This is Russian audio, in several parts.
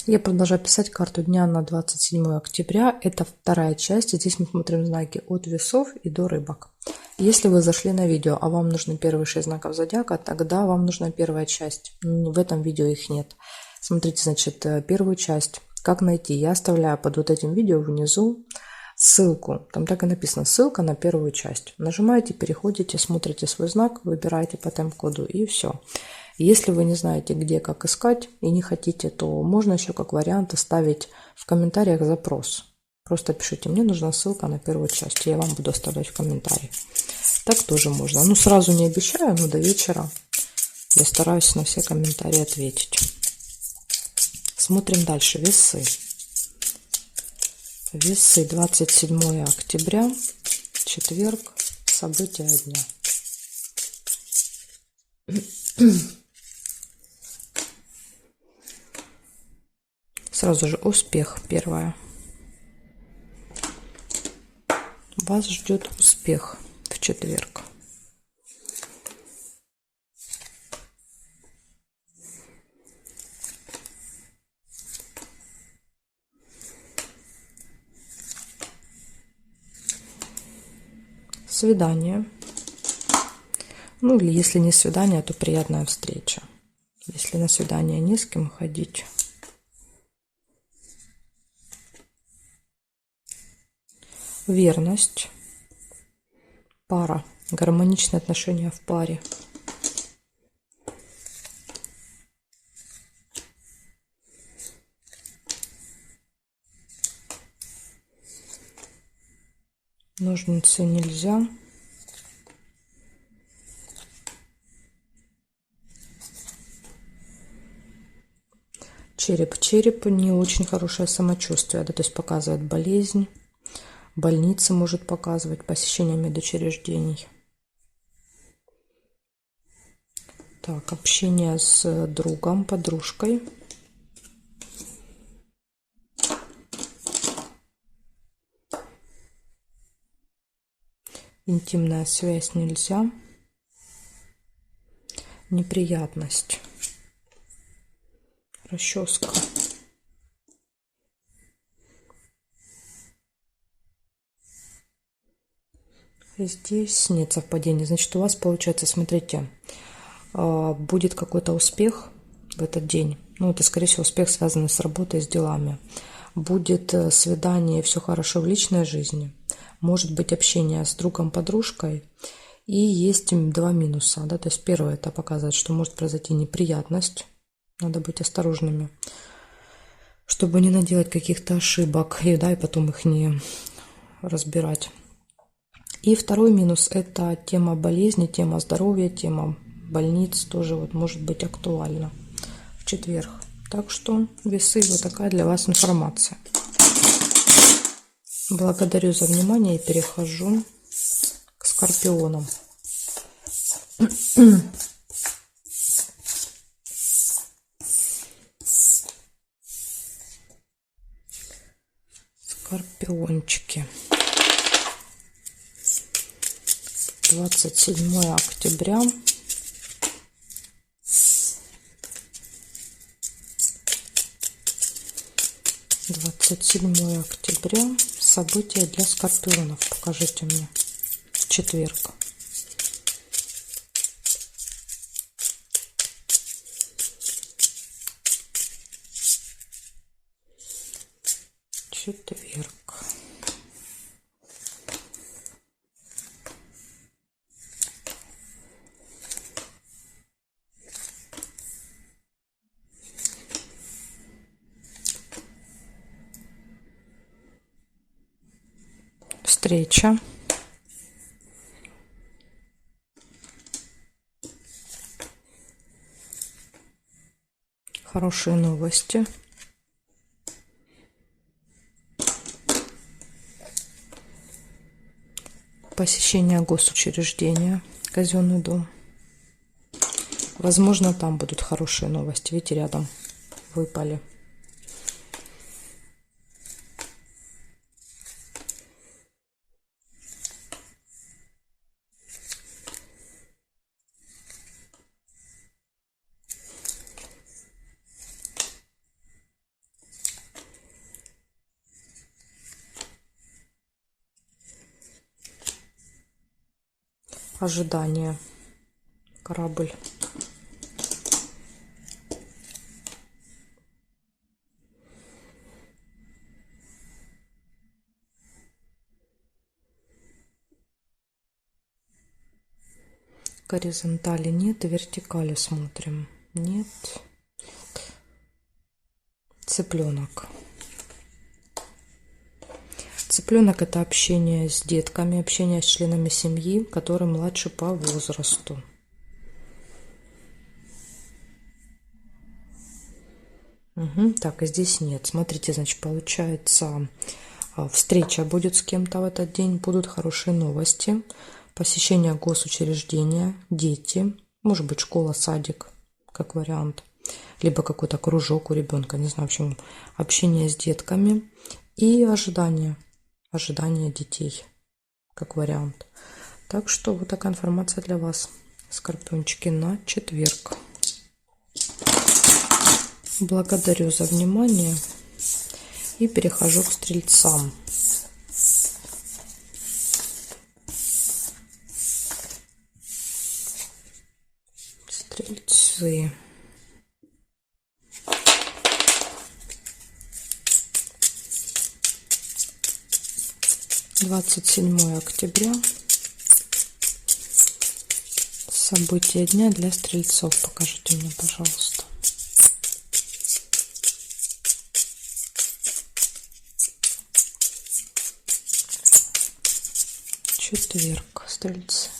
Я продолжаю писать карту дня на 27 октября. Это вторая часть. Здесь мы смотрим знаки от весов и до рыбок. Если вы зашли на видео, а вам нужны первые 6 знаков зодиака, тогда вам нужна первая часть. В этом видео их нет. Смотрите, значит, первую часть. Как найти? Я оставляю под вот этим видео внизу ссылку. Там так и написано: ссылка на первую часть. Нажимаете, переходите, смотрите свой знак, выбираете по тайм-коду и все. Если вы не знаете, где, как искать и не хотите, то можно еще как вариант оставить в комментариях запрос. Просто пишите: мне нужна ссылка на первую часть, я вам буду оставлять в комментарии. Так тоже можно. Ну, сразу не обещаю, но до вечера я стараюсь на все комментарии ответить. Смотрим дальше. Весы. Весы, 27 октября, четверг, события дня. Сразу же успех первое. Вас ждет успех в четверг. Свидание. Ну или если не свидание, то приятная встреча. Если на свидание не с кем ходить. Верность. Пара. Гармоничные отношения в паре. Ножницы нельзя. Череп. Череп не очень хорошее самочувствие, да, то есть показывает болезнь. Больницы может показывать, посещение медучреждений. Так, общение с другом, подружкой. Интимная связь нельзя. Неприятность. Расческа. Здесь нет совпадений. Значит, у вас получается, смотрите, будет какой-то успех в этот день. Ну, это, скорее всего, успех, связанный с работой, с делами. Будет свидание, все хорошо в личной жизни. Может быть общение с другом, подружкой. И есть два минуса. Да? То есть первое — это показывает, что может произойти неприятность. Надо быть осторожными, чтобы не наделать каких-то ошибок, и потом их не разбирать. И второй минус — это тема болезни, тема здоровья, тема больниц тоже вот может быть актуальна в четверг. Так что весы, вот такая для вас информация. Благодарю за внимание и перехожу к скорпионам. Скорпиончики. 27 октября. События для скорпионов. Покажите мне. Четверг. Четверг. Встреча. Хорошие новости. Посещение госучреждения, казенный дом. Возможно, там будут хорошие новости. Видите, рядом выпали. ожидание. Корабль. Горизонтали нет, вертикали смотрим. Нет. Цыпленок. Цыпленок — это общение с детками, общение с членами семьи, которые младше по возрасту. Угу. Так, и здесь нет. Смотрите, значит, получается, встреча будет с кем-то в этот день, будут хорошие новости, посещение госучреждения, дети, может быть, школа, садик, как вариант, либо какой-то кружок у ребенка, не знаю, в общем, общение с детками и ожидание детей, как вариант. Так что вот такая информация для вас, скорпиончики, на четверг. Благодарю за внимание и перехожу к стрельцам. Стрельцы. Двадцать 27 октября. События дня для стрельцов. Покажите мне, пожалуйста. Четверг, стрельцы.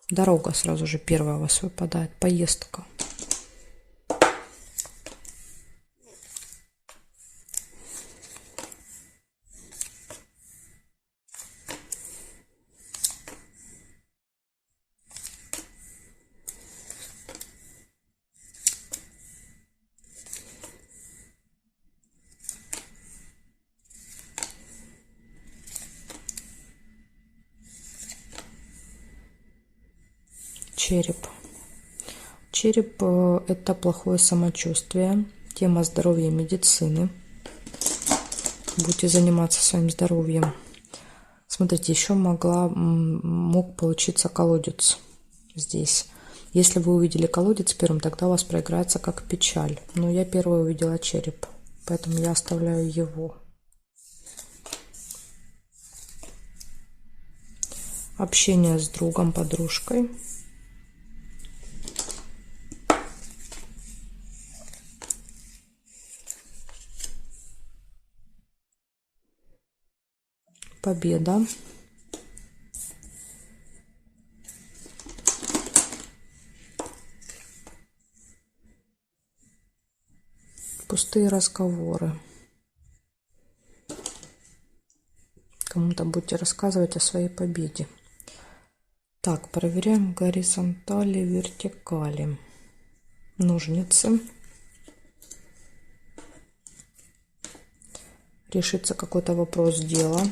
Дорога сразу же первая у вас выпадает. Поездка. Череп. Череп – это плохое самочувствие, тема здоровья и медицины. Будете заниматься своим здоровьем. Смотрите, еще мог получиться колодец здесь. Если вы увидели колодец первым, тогда у вас проиграется как печаль. Но я первой увидела череп, поэтому я оставляю его. Общение с другом, подружкой. Победа. Пустые разговоры. Кому-то будете рассказывать о своей победе. Так, проверяем горизонтали, вертикали. Ножницы. Решится какой-то вопрос дела.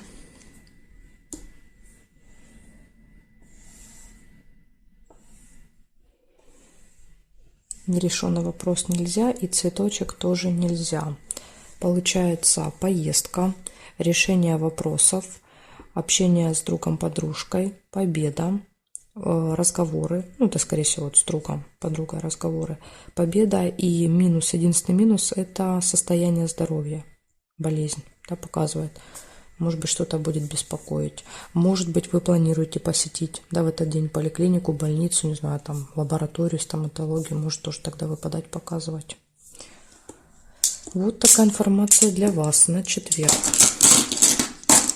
Нерешенный вопрос нельзя, и цветочек тоже нельзя. Получается поездка, решение вопросов, общение с другом, подружкой, победа, разговоры, ну это скорее всего вот с другом, подругой разговоры, победа и минус, единственный минус — это состояние здоровья, болезнь, да, показывает. Может быть, что-то будет беспокоить. Может быть, вы планируете посетить, да, в этот день поликлинику, больницу, не знаю, там, лабораторию, стоматологию. Может тоже тогда выпадать, показывать. Вот такая информация для вас на четверг.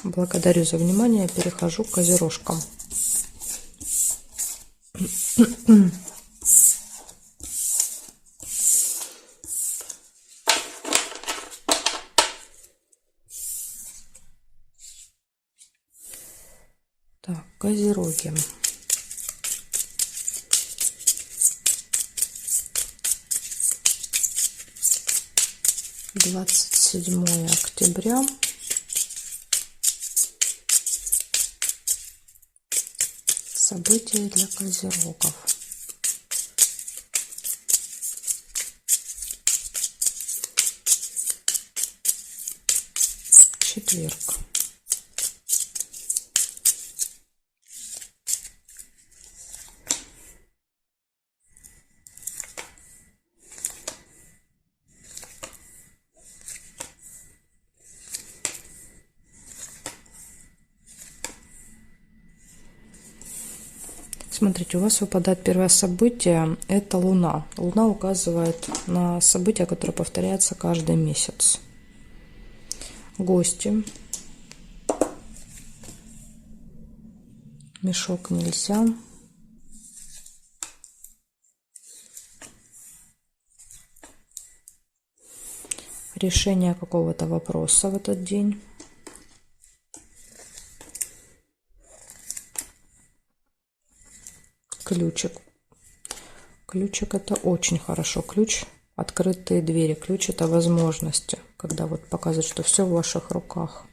Благодарю за внимание. Перехожу к козерожкам. Так, козероги. Двадцать 27 октября. События для козерогов. Четверг. Смотрите, у вас выпадает первое событие, это Луна. Луна указывает на события, которые повторяются каждый месяц. Гости. Мешок нельзя. Решение какого-то вопроса в этот день. Ключик. Ключик — это очень хорошо. Ключ — открытые двери. Ключ — это возможности, когда вот показывает, что все в ваших руках.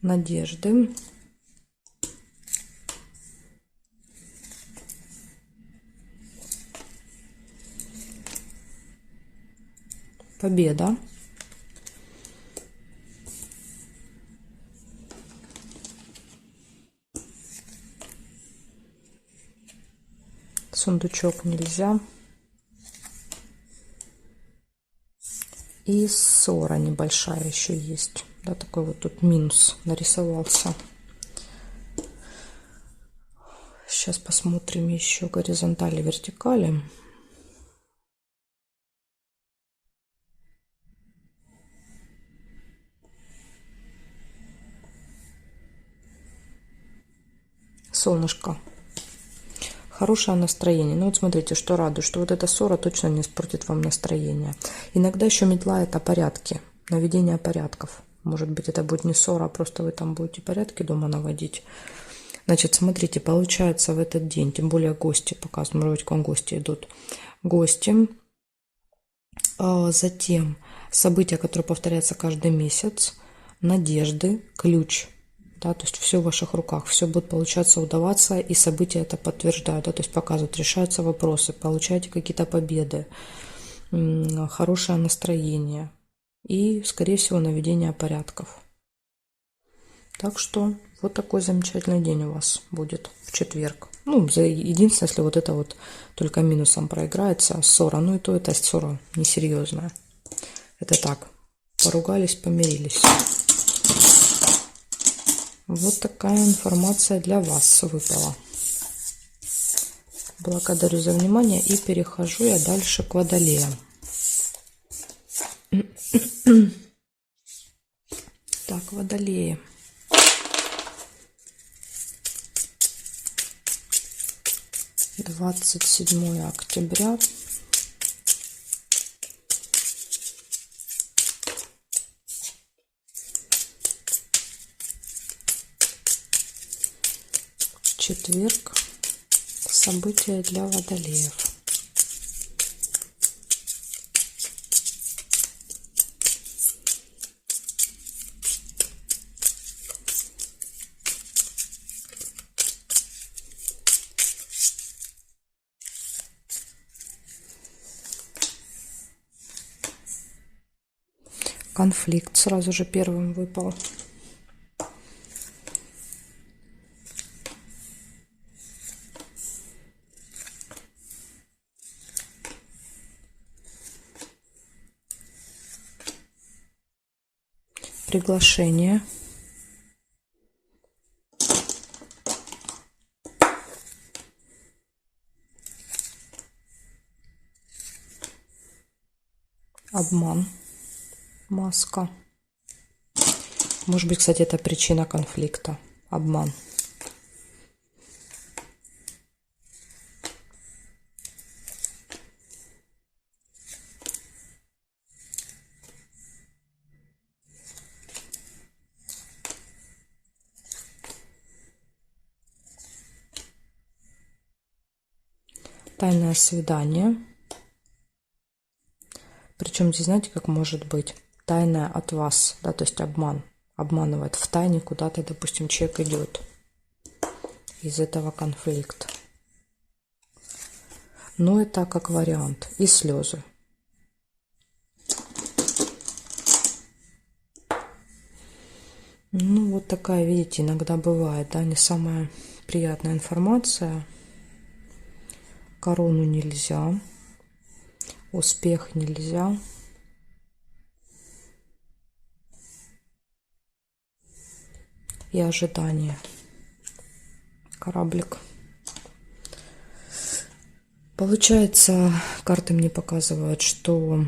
Надежды. Победа. Сундучок нельзя. И ссора небольшая еще есть. Да, такой вот тут минус нарисовался. Сейчас посмотрим еще горизонтали, вертикали. Солнышко. Хорошее настроение. Ну вот смотрите, что радует, что вот эта ссора точно не испортит вам настроение. Иногда еще метла — это порядки, наведение порядков. Может быть, это будет не ссора, а просто вы там будете порядки дома наводить. Значит, смотрите, получается в этот день, тем более гости показывают, может быть, к вам гости идут. Гости. Затем события, которые повторяются каждый месяц. Надежды, ключ. Да, то есть все в ваших руках, все будет получаться, удаваться, и события это подтверждают, да, то есть показывают, решаются вопросы, получаете какие-то победы, хорошее настроение и, скорее всего, наведение порядков. Так что вот такой замечательный день у вас будет в четверг. Ну, единственное, если вот это вот только минусом проиграется, ссора, ну и то это ссора несерьезная. Это так, поругались, помирились. Вот такая информация для вас выпала. Благодарю за внимание и перехожу я дальше к Водолеям. Так, Водолеи. Двадцать 27 октября. Четверг. События для Водолеев. Конфликт сразу же первым выпал. Приглашение. Обман. Маска. Может быть, кстати, это причина конфликта. Обман. Тайное свидание. Причем здесь, знаете, как может быть? Тайное от вас, да, то есть обман. Обманывает в тайне куда-то, допустим, человек идет. Из этого конфликт. Но это как вариант. И слезы. Ну, вот такая, видите, иногда бывает, да, не самая приятная информация. Корону нельзя. Успех нельзя. и ожидание. Кораблик. Получается, карты мне показывают, что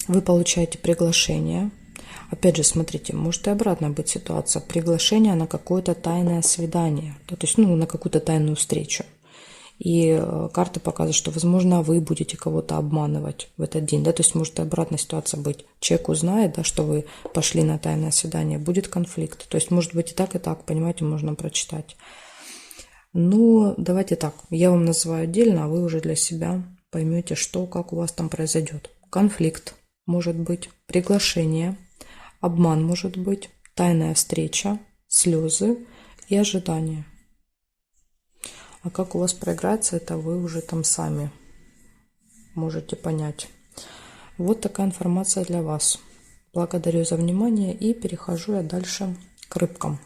вы получаете приглашение. Опять же, смотрите, может и обратно быть ситуация. Приглашение на какое-то тайное свидание. То есть, ну, на какую-то тайную встречу. И карты показывают, что, возможно, вы будете кого-то обманывать в этот день. Да? То есть, может и обратная ситуация быть. Человек узнает, да, что вы пошли на тайное свидание. Будет конфликт. То есть, может быть и так, понимаете, можно прочитать. Ну, давайте так. Я вам называю отдельно, а вы уже для себя поймете, что, как у вас там произойдет. Конфликт может быть, приглашение, обман может быть, тайная встреча, слезы и ожидание. А как у вас проиграется, это вы уже там сами можете понять. Вот такая информация для вас. Благодарю за внимание и перехожу я дальше к рыбкам.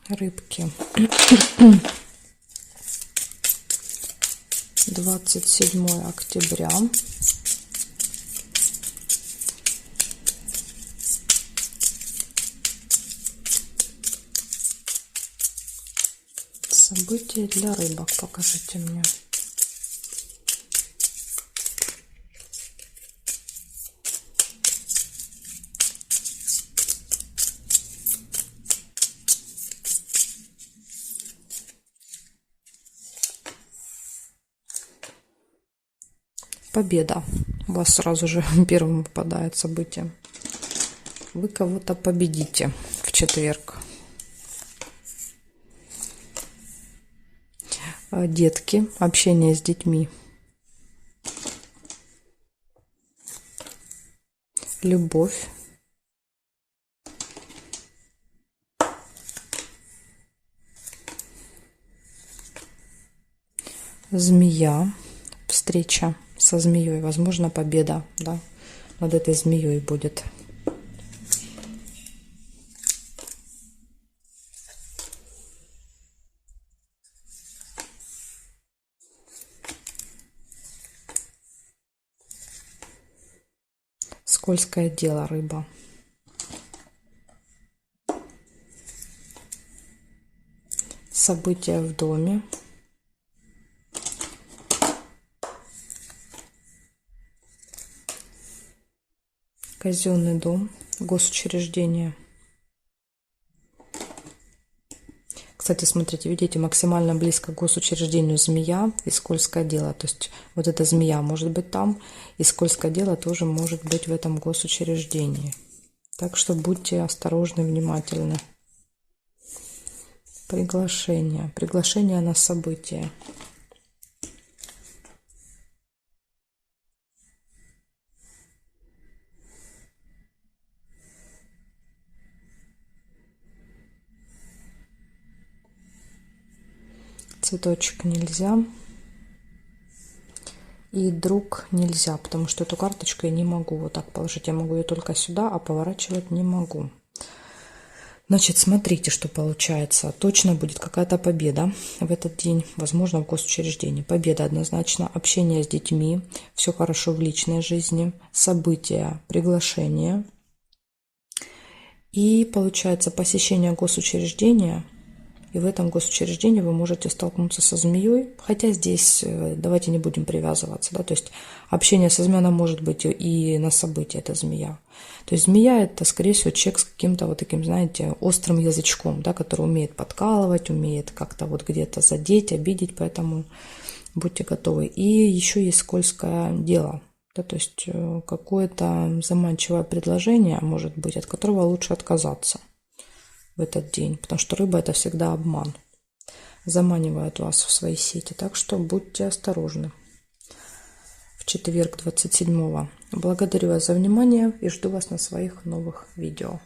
Рыбки. 27 октября. События для рыбок покажите мне. Победа. У вас сразу же первым попадает событие. Вы кого-то победите в четверг. Детки. Общение с детьми. Любовь. Змея. Встреча со змеей. Возможно, победа, да, над этой змеей будет. Скользкое дело, рыба. События в доме. Казенный дом, госучреждение. Кстати, смотрите, видите, максимально близко к госучреждению змея и скользкое дело. То есть вот эта змея может быть там, и скользкое дело тоже может быть в этом госучреждении. Так что будьте осторожны, внимательны. Приглашение. Приглашение на событие. Цветочек нельзя. И друг нельзя, потому что эту карточку я не могу вот так положить. Я могу ее только сюда, а поворачивать не могу. Значит, смотрите, что получается. Точно будет какая-то победа в этот день, возможно, в госучреждении. Победа однозначно. Общение с детьми, все хорошо в личной жизни, события, приглашения. И получается посещение госучреждения. И в этом госучреждении вы можете столкнуться со змеей. Хотя здесь давайте не будем привязываться. Да? То есть общение со змеей может быть и на событии, это змея. То есть змея это, скорее всего, человек с каким-то вот таким, знаете, острым язычком, да, который умеет подкалывать, умеет как-то вот где-то задеть, обидеть. Поэтому будьте готовы. И еще есть скользкое дело. Да? То есть какое-то заманчивое предложение, может быть, от которого лучше отказаться в этот день, потому что рыба это всегда обман, заманивает вас в свои сети, так что будьте осторожны. В четверг 27-го. Благодарю вас за внимание и жду вас на своих новых видео.